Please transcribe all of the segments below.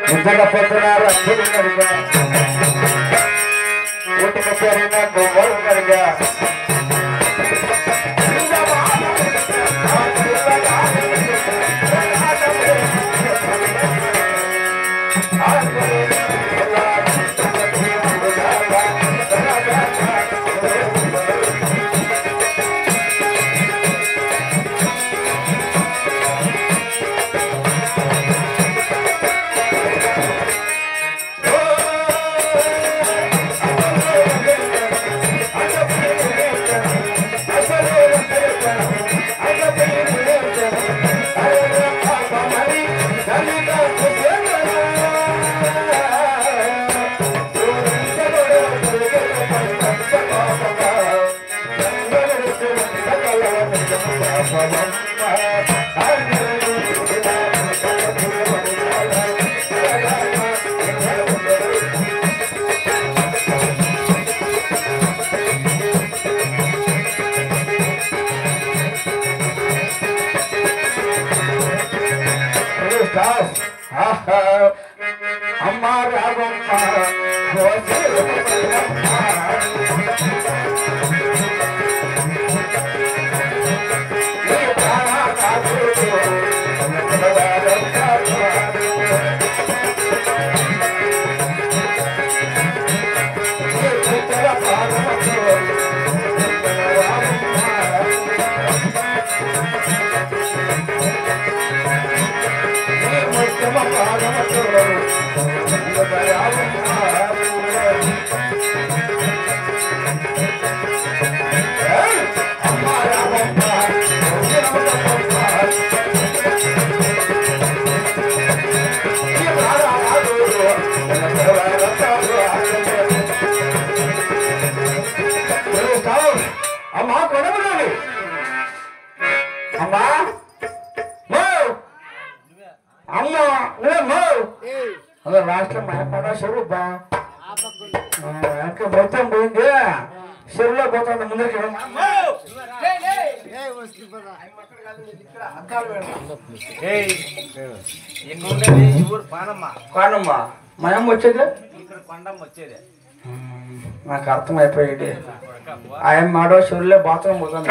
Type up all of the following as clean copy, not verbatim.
నిజంగా పొద్దునారు అప్పుడు కనుక ఊటికి పేరైన గోవాలు కనుక రాష్ట్రం మాట్లాడా స్వరూప మొత్తం పోయింది చెరువులో పోతుంది ముందరికి పానమ్మ మా అమ్మ వచ్చేది నాకు అర్థమైపోయింది ఆయన మాడో చెరువులో బాత్రూమ్ పోతుంది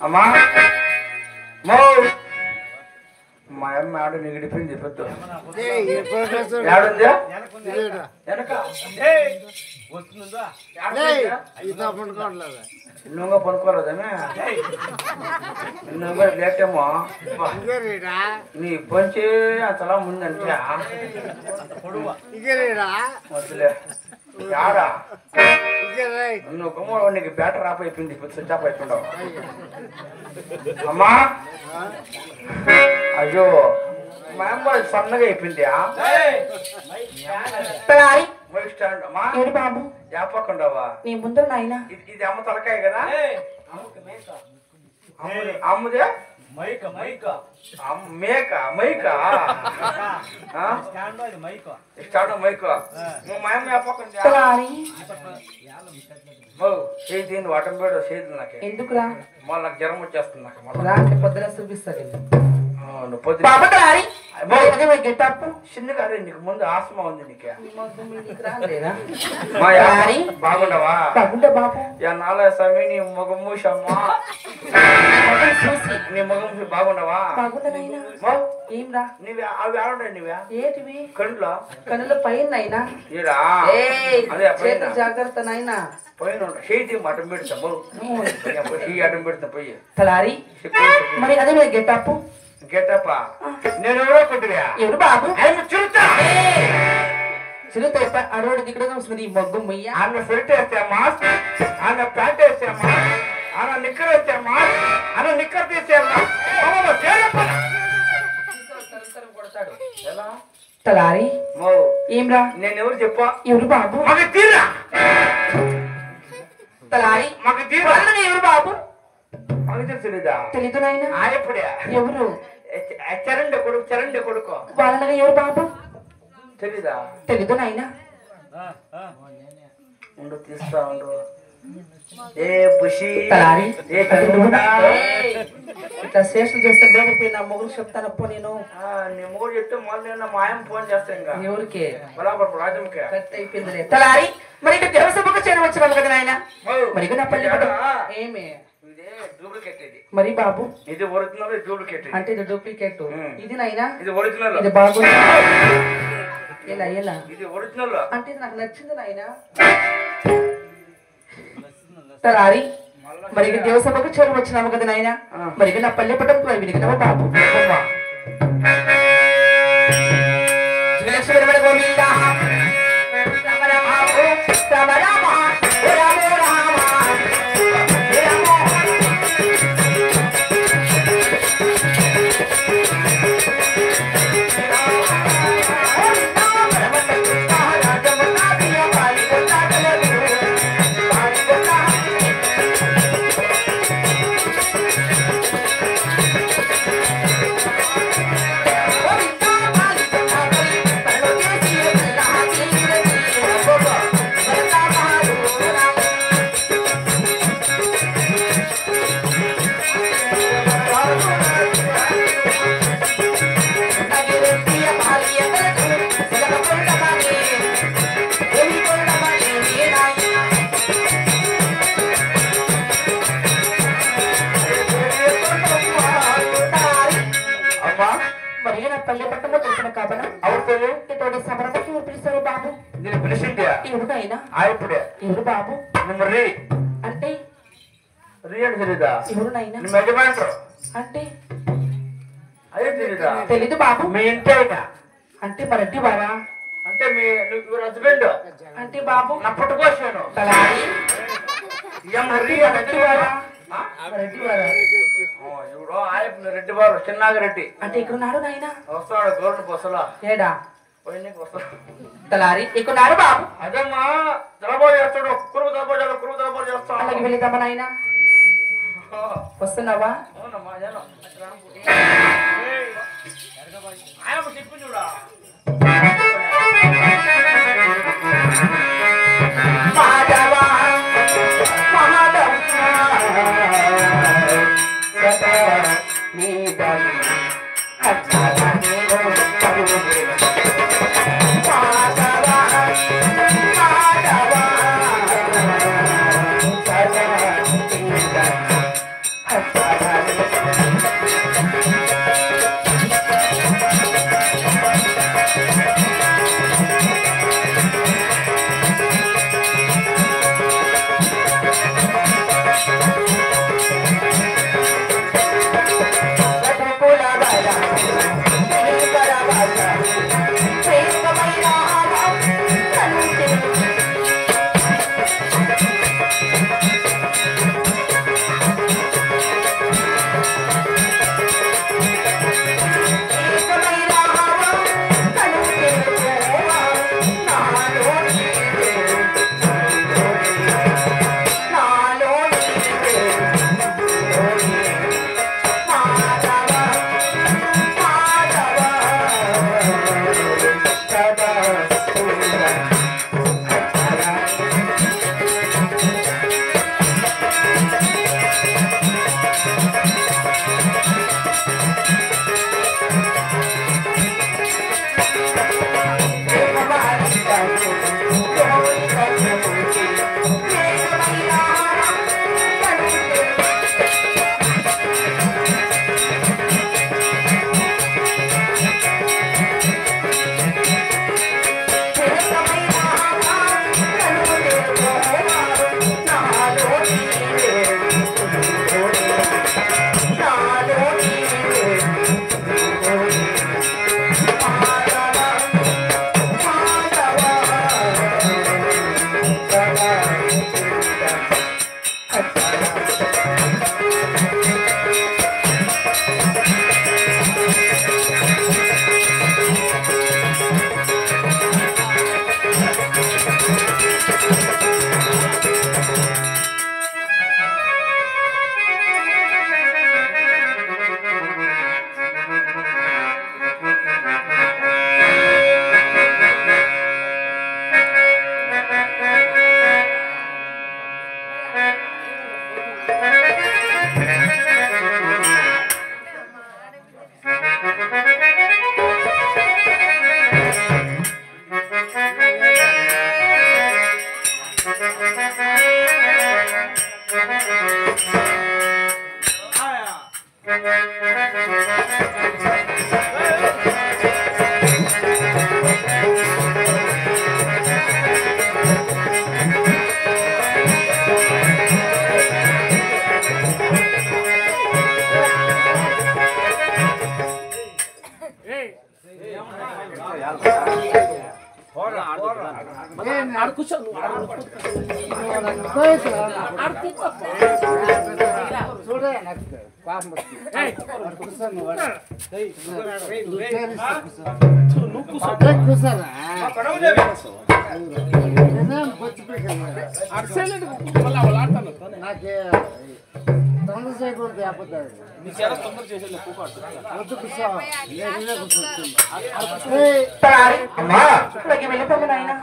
అమ్మా మా అమ్మ ఆడ నిగిడిపోయింది చెప్పొద్దు ఏడుందా వెనక నువ్వు పనుకోలేదమే నువ్వు లేటేమో నీ పంచి అసలా ముందంటే వద్దులే యాడా నువ్వు గుమ్మ నీకు బ్యాటర్ ఆఫ్ అయిపోయింది ఇప్పుడు స్విచ్ ఆఫ్ అయిపోయావు అమ్మా అయ్యో మా అమ్మ సన్నగా అయిపోయింది బాబు యాపకుండావా నీ ముందర నాయన ఇది అమ్మ తలకాయ కదా అమ్మదే మేక మైక స్టాండ్ మైక మా అమ్మ యాపకుంది చేతి వాటం పేడు చేతి నాకు ఎందుకురా మళ్ళీ నాకు జ్వరం వచ్చేస్తుంది నాకు మళ్ళీ పొద్దున చూపిస్తాను చిన్నగా నీకు ముందు ఆస్మా ఉంది నీకే బాగుండవా బాగుండవా బాగుంటే బాబు నాలుగు స్వామి నీ మొగం మూసమ్మా నీ మొగం బాగుండవా ఏం రా నీవే అవి ఆడుండే నీవే ఏంటివి కళ్ళు పైన అయినా ఈడా అదే జాగ్రత్త నాయనా పైన చేతి అడ్డం పెడతాము అడ్డం పెడతాం పోయి తలారి మరి అదే మీద గెటప్ గెటప్ నేను ఎవరో కొట్టివా ఎవరు బాబు చిరుత చిరుత అడవాడు దిగడం వస్తుంది ఈ మొగ్గు మొయ్య ఆమె షర్ట్ వేసామా ఆమె ప్యాంట్ వేసామా ఆమె నిక్కర్ వేసామా ఆమె నిక్కర్ తీసేమా కొడతాడు ఎలా తలారి ఏమ్రా నేను ఎవరు చెప్పా ఎవరు బాబు మాకు తీరా తలారి మాకు తీరా ఎవరు బాబు మనకి తెలీదా? తెలీదు నాయన. ఆయప్పుడే ఎవరు? చరండి కొడుకు వాళ్ళనగా ఎవరు బాబు? తెలీదా? తెలీదు నాయన. ఉండు తీస్తా ఉండు. ఏ బుషి తలారి ఏ చదువుడా ఇట్లా శేషం చేస్తే లేకపోయి నా మొగుడు చెప్తానప్పో నేను. నీ మూడు చెప్తే మళ్ళీ మాయం ఫోన్ చేస్తా ఇంకా ఎవరికి బలాపడు రాజంకే కట్ అయిపోయిందిలే. తలారి మరి ఇక దేవసభకు చేరవచ్చు కదా నాయన. మరి నా పల్లి ఏమి ఇదే డూప్లికేట్ ఇది. మరి బాబు ఇది ఒరిజినల్ ఇది డూప్లికేట్. అంటే ఇది డూప్లికేట్. ఇది నాయనా ఇది ఒరిజినల్. ఇది బాగుంది. ఎలా ఎలా ఇది ఒరిజినల్ అంటే ఇది నాకు నచ్చింది నాయనా. తలారి మరి దేవసభకు చేరవచ్చినాము కదా నాయన. మరి నా పల్లె పట్టం వినికినావా బాబు? పల్లె పట్టంలో తెలిసిన కాబన అవుతుంది ఇతోడి సమరపతి పిలిచారు బాబు. నేను పిలిచింది ఎవరికైనా ఆయప్పుడే. ఎవరు బాబు? రీ అంటే రీ అని తెలీదా? ఎవరు నాయన? నీ యజమానుడు అంటే అదే తెలీదా? తెలీదు బాబు. మీ ఇంటి ఆయన అంటే మరెడ్డి వారా? అంటే మీ నువ్వు హస్బెండ్ అంటే బాబు నా పుట్టుకోసాను తలారి రెడ్డి వారా? మరెడ్డి వారా? ఇప్పుడు ఆయన రెడ్డి వారు చిన్నాగిరెడ్డి అంటే ఇక్కడ నాడు నాయన వస్తాడు గోల్డ్ బస్సులో ఏడా వస్తాడు. తలారి ఇక్కడ నాడు బాబు. అదమ్మా తలబో చేస్తాడు కురుగు తలబో చేస్తాడు. అలాగే వెళ్తామా నాయన? వస్తున్నావా? అవునమ్మా ఆయన చెప్పు చూడా కులవ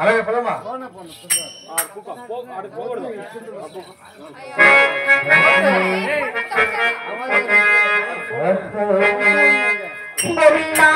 అలాగే పదమ్మా. గోవిందా